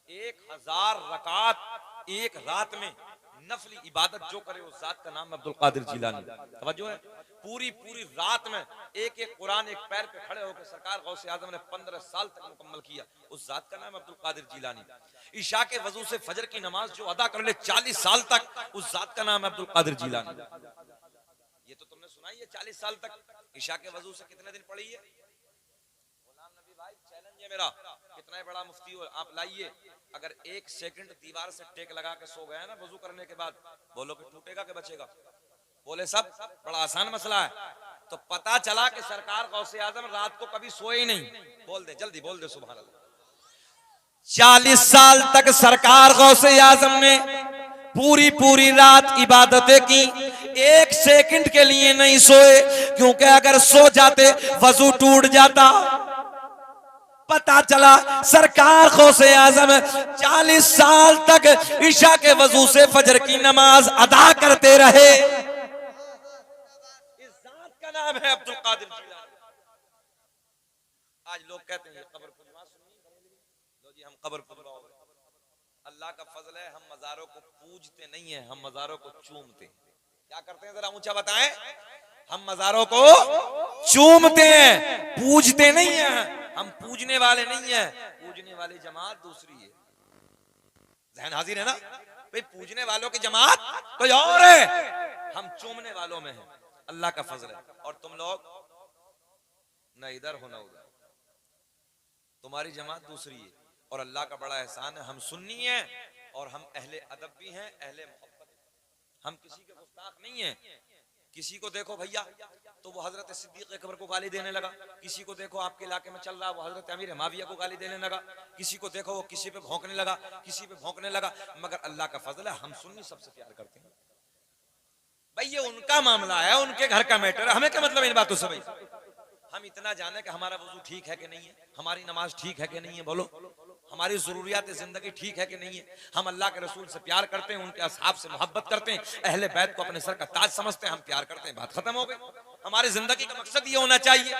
1000 रकात एक रात में नफली इबादत जो करे उस जात का नाम अब्दुल कादिर जिलानी। तवज्जो है, पूरी पूरी रात में एक एक कुरान एक पैर पे खड़े होकर सरकार गौसे आजम ने 15 साल तक मुकम्मल किया, उस जात का नाम अब्दुल कादिर जिलानी। ईशा के वजू से फजर की नमाज जो अदा कर ले 40 साल तक, उस जात का नाम अब्दुल कादिर जिलानी। ये तो तुमने सुना ही है, 40 साल तक ईशा के वजू से कितने दिन पढ़ी है? गुलाम नबी भाई चैलेंज है मेरा, कितना बड़ा मुफ्ती हो आप लाइए, अगर 1 सेकंड दीवार से टेक लगा के सो गए ना वजू करने के बाद, बोलो कि टूटेगा कि बचेगा? बोले सब, बड़ा आसान मसला है। तो पता चला कि सरकार गौसे आजम रात को कभी सोए ही नहीं। बोल दे जल्दी, बोल दे सुभान अल्लाह। 40 साल तक सरकार गौसे आजम ने पूरी पूरी रात इबादतें की, 1 सेकंड के लिए नहीं सोए, क्योंकि अगर सो जाते वजू टूट जाता। पता चला सरकार गौसे आजम 40 साल तक ईशा के वजू से फजर की नमाज अदा करते रहे। इस जात का नाम है अब्दुल कादिर जिलानी। आज लोग कहते हैं कब्र खुजवा सुन्नी, लो जी हम कब्र खुजवा हो गए। अल्लाह का फजल है, हम मज़ारों को पूजते नहीं है, हम मज़ारों को चूमते हैं। क्या करते हैं जरा ऊंचा बताएं? हम मज़ारों को चूमते हैं, पूजते नहीं है। हम पूजने वाले नहीं है, पूजने वाली जमात दूसरी है। जहन हाजिर है ना भाई, पूजने वालों की जमात कोई और है, हम चूमने वालों में हैं। अल्लाह का फजल है। और तुम लोग न इधर हो न उधर, तुम्हारी जमात दूसरी है। और अल्लाह का बड़ा एहसान है, हम सुन्नी हैं और हम अहले अदब भी हैं, अहले मोहब्बत। हम किसी के गुस्ताख नहीं हैं। किसी को देखो भैया तो वो हजरत सिद्दीक अकबर को गाली देने लगा, किसी को देखो आपके इलाके में चल रहा वो हजरत अमीर माविया को गाली देने लगा, किसी को देखो वो किसी पे भौंकने लगा, किसी पे भौंकने लगा। मगर अल्लाह का फजल है, हम सुन्नी सबसे प्यार करते हैं। भाई ये उनका मामला है, उनके घर का मैटर है, हमें क्या मतलब इन बातों से? भाई हम इतना जाने कि हमारा वजू ठीक है कि नहीं है, हमारी नमाज ठीक है कि नहीं है, बोलो हमारी जरूरियात जिंदगी ठीक है कि नहीं है, हम अल्लाह के रसूल से प्यार करते हैं, उनके असहाब से मोहब्बत करते हैं, अहले बैत को अपने सर का ताज समझते हैं, हम प्यार करते हैं, बात खत्म हो गई। हमारी जिंदगी का मकसद ये होना चाहिए।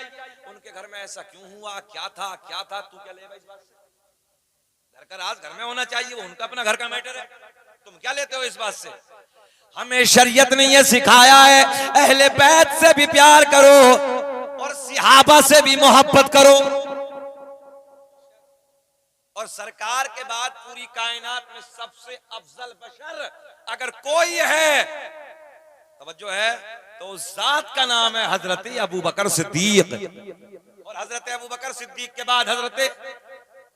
उनके घर में ऐसा क्यों हुआ, क्या था क्या था, तू क्या ले इस बात से? घर का राज घर में होना चाहिए, वो उनका अपना घर का मैटर है, तुम क्या लेते हो इस बात से? हमें शरीयत ने यह सिखाया है अहले बैत से भी प्यार करो और सहाबा से भी मोहब्बत करो। और सरकार के बाद पूरी कायनात में सबसे अफजल बशर अगर कोई है, तवज्जो है, तो उस जात का नाम है हजरत अबू बकर सिद्दीक। और हजरत अबू बकर सिद्दीक के बाद हजरत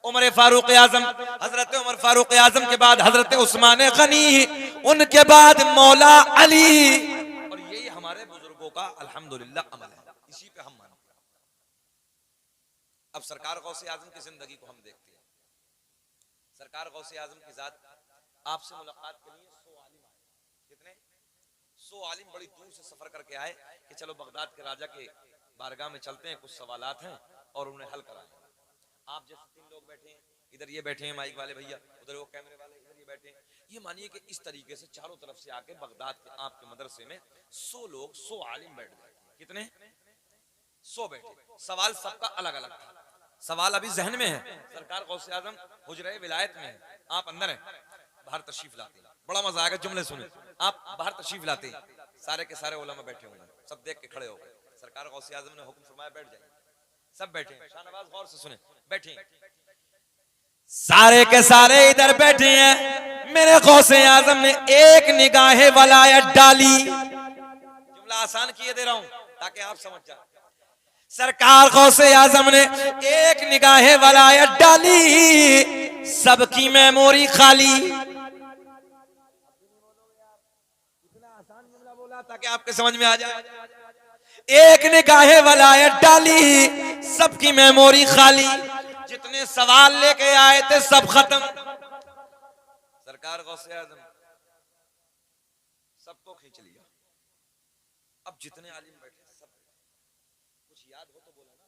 उमर फारूक आजम, हजरत उमर फारूक आजम के बाद हजरत उस्मान गनी, उनके बाद मौला अली। और यही हमारे बुजुर्गों का अल्हम्दुलिल्लाह अमल है, इसी पे हम मानते हैं। अब सरकार गौसे आजम की जिंदगी को हम देखते हैं। सरकार गौसे आजम की जात आपसे मुलाकात के लिए 100 आलिम आए। कितने? 100 आलिम बड़ी दूर से सफर करके आए कि चलो बगदाद के राजा के बारगाह में चलते हैं, कुछ सवालात हैं और उन्हें हल कराएं। आप जैसे 3 लोग बैठे हैं, इधर ये बैठे हैं माइक वाले भैया, उधर वो कैमरे वाले, इधर ये बैठे हैं। ये मानिए कि इस तरीके से चारों तरफ से आके बगदाद के आपके मदरसे में 100 लोग, 100 आलिम बैठ गए। कितने? 100 बैठे। सवाल सबका अलग अलग था। सवाल अभी जहन में है। सरकार गौसे आजम हुजरे विलायत में है, आप अंदर हैं, बाहर तशरीफ लाते हैं। बड़ा मजा आएगा, जुमले सुने। आप बाहर तशरीफ लाते हैं, सारे के सारे उलमा बैठे हुए हैं, सब देख के खड़े हो गए। सरकार गौसे आजम ने हुक्म फरमाया बैठ जाए। सब बैठे हैं, शाहनवाज गौर से सुने, बैठे। सारे के सारे इधर बैठे हैं। मेरे गौसे आजम ने एक निगाहे वलायत डाली। जुमला आसान किए दे रहा हूं ताकि आप समझ जाए। सरकार गौसे आजम ने एक निगाहे वलायत डाली, सबकी मेमोरी खाली। इतना आसान जुमला बोला ताकि आपके समझ में आ जाए। एक निगाहे वलायत डाली, सबकी मेमोरी खाली। जितने सवाल लेके आए थे सब खत्म। सरकार गौसे आजम सबको खींच लिया। अब जितने आलिम बैठे सब, कुछ याद हो तो बोला ना,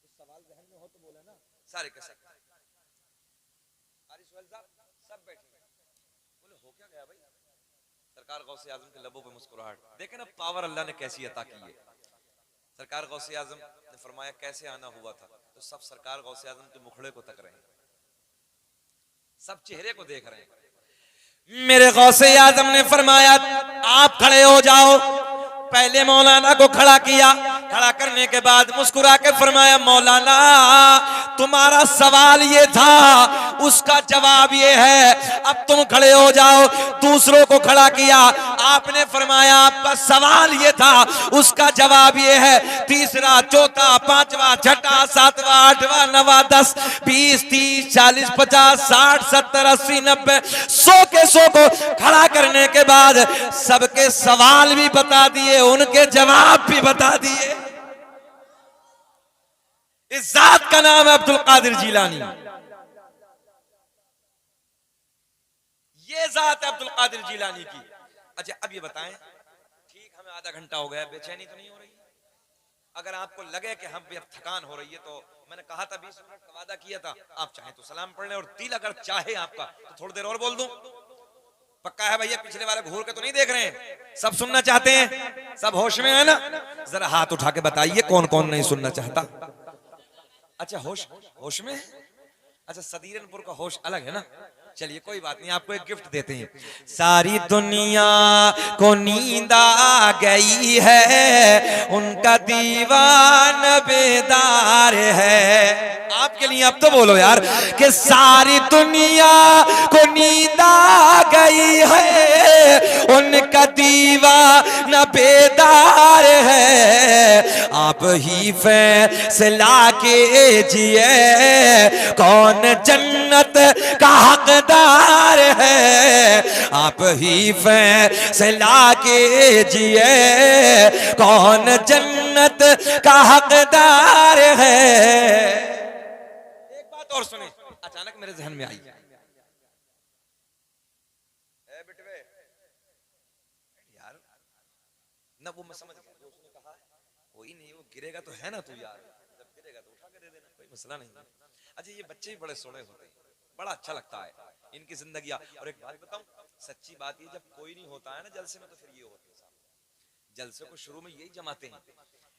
कुछ सवाल जहन में हो तो बोला ना। सारे के सब सब बैठे, बोले हो क्या गया भाई? सरकार गौसे आजम के लबों पे मुस्कुराहट। देखे ना पावर अल्लाह ने कैसी अता की है। सरकार गौसे आजम ने फरमाया कैसे आना हुआ था, तो सब सरकार गौसे आजम के मुखड़े को तक रहे। सब चेहरे को देख रहे हैं। मेरे गौसे आज़म ने फरमाया आप खड़े हो जाओ। पहले मौलाना को खड़ा किया, खड़ा करने के बाद मुस्कुरा के फरमाया मौलाना तुम्हारा सवाल ये था, उसका जवाब ये है, अब तुम खड़े हो जाओ। दूसरों को खड़ा किया, आपने फरमाया आपका सवाल ये था, उसका जवाब ये है। तीसरा, चौथा, पांचवा, छठा, सातवां, आठवां, नवा, 10, 20, 30, 40, 50, 60, 70, 80, 90, 100 के 100 को खड़ा करने के बाद सबके सवाल भी बता दिए, उनके जवाब भी बता दिए। इस जात का नाम है अब्दुल कादिर जिलानी। ये जात है अब्दुल कादिर जिलानी की। अच्छा अब ये बताएं, ठीक हमें आधा घंटा हो गया, बेचैनी तो नहीं हो रही? अगर आपको लगे कि हम भी अब थकान हो रही है तो मैंने कहा था 20 मिनट का वादा किया था, आप चाहे तो सलाम पढ़ लें, और दिल अगर चाहे आपका तो थोड़ी देर और बोल दूं। पक्का है भैया? पिछले वाले घूर के तो नहीं देख रहे हैं? सब सुनना चाहते हैं? सब होश में है ना? जरा हाथ उठा के बताइए कौन कौन नहीं सुनना चाहता। अच्छा होश में? अच्छा सदीरनपुर का होश अलग है ना? चलिए कोई बात नहीं, आपको एक गिफ्ट देते हैं। सारी दुनिया को नींद आ गई है, उनका दीवान बेदार है। आपके लिए अब तो बोलो यार कि सारी दुनिया को नींद आ गई है, उनका दीवाना बेदार है। आप ही फैसला कीजिए कौन जन्नत का हकदार है। आप ही फैसला कीजिए कौन जन्नत का हकदार है। एक बात और सुने, अचानक मेरे जहन में आई। बिटवे यार ना, वो मैं समझ गया जो उसने कहा, कोई नहीं, वो गिरेगा तो है ना तू यार, जब गिरेगा तो उठा के दे देना, कोई मसला नहीं। अच्छा ये बच्चे भी बड़े सोने होते हैं, बड़ा अच्छा लगता है इनकी जिंदगी। और एक बात बताऊं, सच्ची बात ये, जब कोई नहीं होता है ना जलसे में, तो फिर ये होता है। जलसे को शुरू में यही जमाते हैं,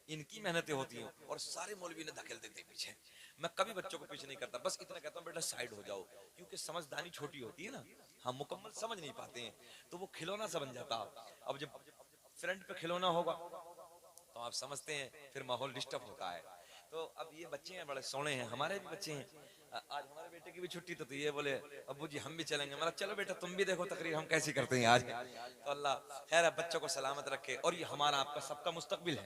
इनकी मेहनतें होती हैं, और सारे मौलवी ने धकेल देते हैं पीछे। मैं कभी बच्चों को पीछे नहीं करता, बस इतना कहता हूँ बेटा साइड हो जाओ, क्योंकि समझदारी छोटी होती है ना, हम मुकम्मल समझ नहीं पाते हैं, तो वो खिलौना सा बन जाता। अब जब फ्रंट पे खिलौना होगा तो आप समझते हैं फिर माहौल डिस्टर्ब होता है। तो अब ये बच्चे हैं बड़े सोने हैं, हमारे भी बच्चे हैं। आज हमारे बेटे की भी छुट्टी तो ये बोले अब्बू जी हम भी चलेंगे। मतलब चलो बेटा तुम भी देखो तकरीर हम कैसी करते हैं आज। तो अल्लाह खैर बच्चों को सलामत रखे, और ये हमारा आपका सबका मुस्तकबिल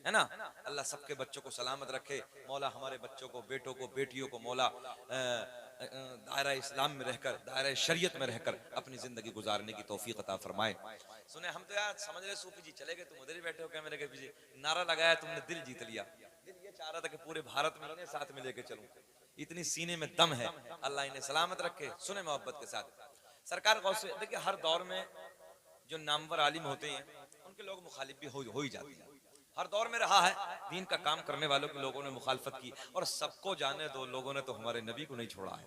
है ना। अल्लाह सबके बच्चों को सलामत रखे। मौला हमारे बच्चों को, बेटों को, बेटियों को मौला दायरा इस्लाम में रहकर, दायरा शरीयत में रहकर अपनी जिंदगी गुजारने की तौफीक अता फरमाए। सुने हम तो यार समझ रहे सूफी जी चले गए, तुम उधर ही बैठे हो कैमरे के पीछे, नारा लगाया तुमने, दिल जीत लिया। दिल ये चाह रहा था कि पूरे भारत में इन्हें साथ में लेके चलूं, इतनी सीने में दम है। अल्लाह इन्हें सलामत रखे। सुने मोहब्बत के साथ सरकार गौर से देखिए, हर दौर में जो नामवर आलिम होते हैं उनके लोग मुखालिफ भी हो ही जाते हैं। हर दौर में रहा है, दीन का काम करने वालों के लोगों ने मुखालफत की, और सबको जाने दो, लोगों ने तो हमारे नबी को नहीं छोड़ा है,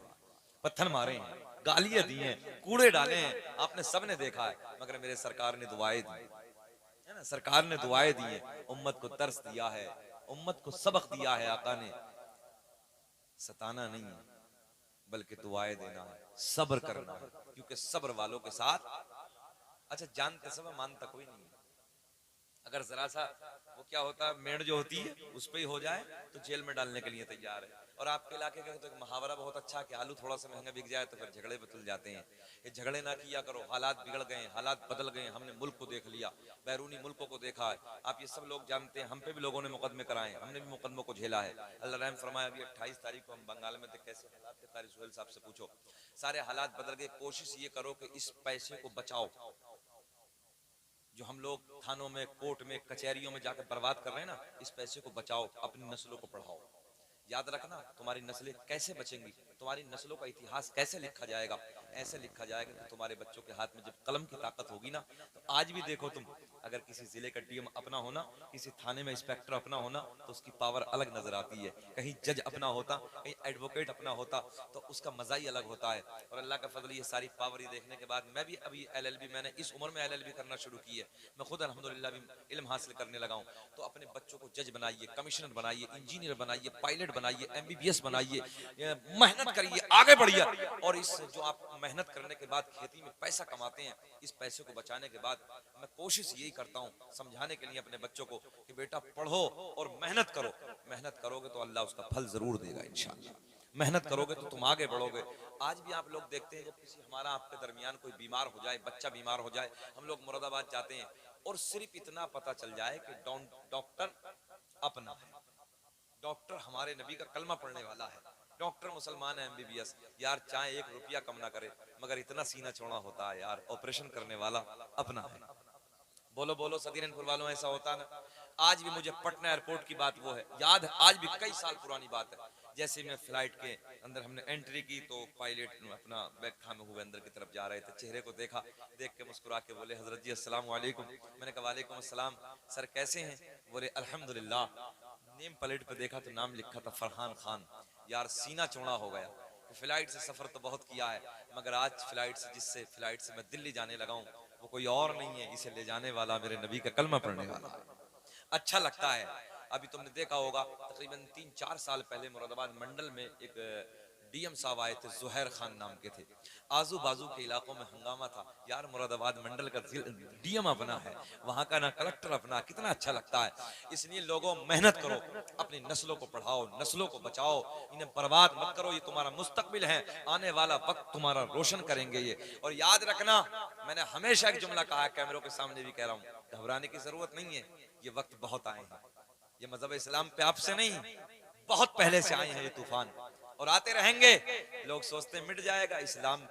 पत्थर मारे हैं, गालियां दी हैं, कूड़े डाले हैं, आपने सबने देखा है। मगर मेरे सरकार ने दुआएं दी है ना, सरकार ने दुआएं दी है, उम्मत को दर्स दिया है, उम्मत को सबक दिया है। आका ने सताना नहीं है बल्कि दुआएं देना है, सब्र करना है, क्योंकि सब्र वालों के साथ, अच्छा जानते सब मानता कोई नहीं है। अगर जरा सा वो क्या होता है, मेड़ जो होती है उस पे ही हो जाए तो जेल में डालने के लिए तैयार है। और आपके इलाके का तो एक मुहावरा बहुत अच्छा कि आलू थोड़ा सा महंगा बिक जाए तो फिर झगड़े बदल जाते हैं। ये झगड़े ना किया करो, हालात बिगड़ गए, हालात बदल गए, हमने मुल्क को देख लिया, बैरूनी मुल्कों को देखा है, आप ये सब लोग जानते हैं। हम पे भी लोगों ने मुकदमे कराए, हमने भी मुकदमों को झेला है। अल्लाह रहम फरमाए, अभी 28 तारीख को हम बंगाल में थे, कैसे हालात थे तारिक सुहेल साहब से पूछो, सारे हालात बदल गए। कोशिश ये करो कि इस पैसे को बचाओ, जो हम लोग थानों में, कोर्ट में, कचहरियों में जाकर बर्बाद कर रहे हैं ना, इस पैसे को बचाओ, अपनी नस्लों को पढ़ाओ। याद रखना, तुम्हारी नस्लें कैसे बचेंगी, तुम्हारी नस्लों का इतिहास कैसे लिखा जाएगा, ऐसे लिखा जाएगा कि तुम्हारे बच्चों के हाथ में जब कलम की ताकत होगी ना, तो आज भी देखो तुम, अगर किसी जिले का डीएम अपना होना, किसी थाने में इंस्पेक्टर अपना होना, तो उसकी पावर अलग नजर आती है। कहीं जज अपना होता, कहीं एडवोकेट अपना होता, तो उसका मजा ही अलग होता है। और अल्लाह का फजल, ये सारी पावर ही देखने के बाद मैं भी अभी LLB, मैंने इस उम्र में LLB करना शुरू की है, मैं खुद अल्हम्दुलिल्लाह भी इल्म हासिल करने लगा हूँ। तो अपने बच्चों को जज बनाइए, कमिश्नर बनाइए, इंजीनियर बनाइए, पायलट बनाइए, MBBS बनाइए, मेहनत मेहनत करिए, आगे बढ़िए। और इस जो आप मेहनत करने के बाद खेती में पैसा कमाते हैं, इस पैसे को बचाने के बाद मैं कोशिश यही करता हूँ समझाने के लिए अपने बच्चों को कि बेटा पढ़ो और मेहनत करो। मेहनत करोगे तो अल्लाह उसका फल जरूर देगा इंशाअल्लाह। मेहनत करोगे तो तुम आगे बढ़ोगे। आज भी आप लोग देखते हैं जब किसी हमारा आपके दरमियान कोई बीमार हो जाए, बच्चा बीमार हो जाए, हम लोग मुरादाबाद जाते हैं और सिर्फ इतना पता चल जाए कि डॉक्टर अपना है, डॉक्टर हमारे नबी का कलमा पढ़ने वाला है, डॉक्टर मुसलमान है, एमबीबीएस, यार चाहे 1 रुपया कम ना करे मगर इतना सीना चौड़ा होता है यार, ऑपरेशन करने वाला अपना है। बोलो बोलो सदीरनपुर वालों, ऐसा होता ना। आज भी मुझे पटना एयरपोर्ट की बात वो है याद है, आज भी कई साल पुरानी बात है। जैसे मैं फ्लाइट के अंदर हमने एंट्री की तो पायलट अपना बैग थामे हुए अंदर की तरफ जा रहे थे, चेहरे को देखा, देख के मुस्कुरा के बोले हजरत जी अस्सलाम वालेकुम। मैंने कहा वालेकुम अस्सलाम, सर कैसे हैं? बोले अल्हम्दुलिल्लाह। नेम प्लेट पे देखा तो नाम लिखा था फरहान खान। यार सीना चौड़ा हो गया। फ्लाइट से सफर तो बहुत किया है मगर आज फ्लाइट से, जिससे फ्लाइट से मैं दिल्ली जाने लगा हूँ वो कोई और नहीं है, इसे ले जाने वाला मेरे नबी का कलमा पढ़ने वाला है। अच्छा लगता है। अभी तुमने देखा होगा तकरीबन 3-4 साल पहले मुरादाबाद मंडल में एक डीएम साहब आए थे, जुहैर खान नाम के थे। आजू बाजू के इलाकों में हंगामा था, यार मुरादाबाद मंडल का डीएम अपना है, वहां का ना कलेक्टर अपना, कितना अच्छा लगता है। इसलिए लोगों मेहनत करो, अपनी नस्लों को पढ़ाओ, नस्लों को बचाओ, इन्हें बर्बाद मत करो, ये तुम्हारा मुस्तकबिल है, आने वाला वक्त तुम्हारा रोशन करेंगे ये। और याद रखना, मैंने हमेशा एक जुमला कहा है, कैमरों के सामने भी कह रहा हूँ, घबराने की जरूरत नहीं है, ये वक्त बहुत आए हैं, ये मजहब इस्लाम पे आपसे नहीं, बहुत पहले से आए हैं ये तूफान और आते रहेंगे। लोग सोचते मिट जाएगा, इस्लाम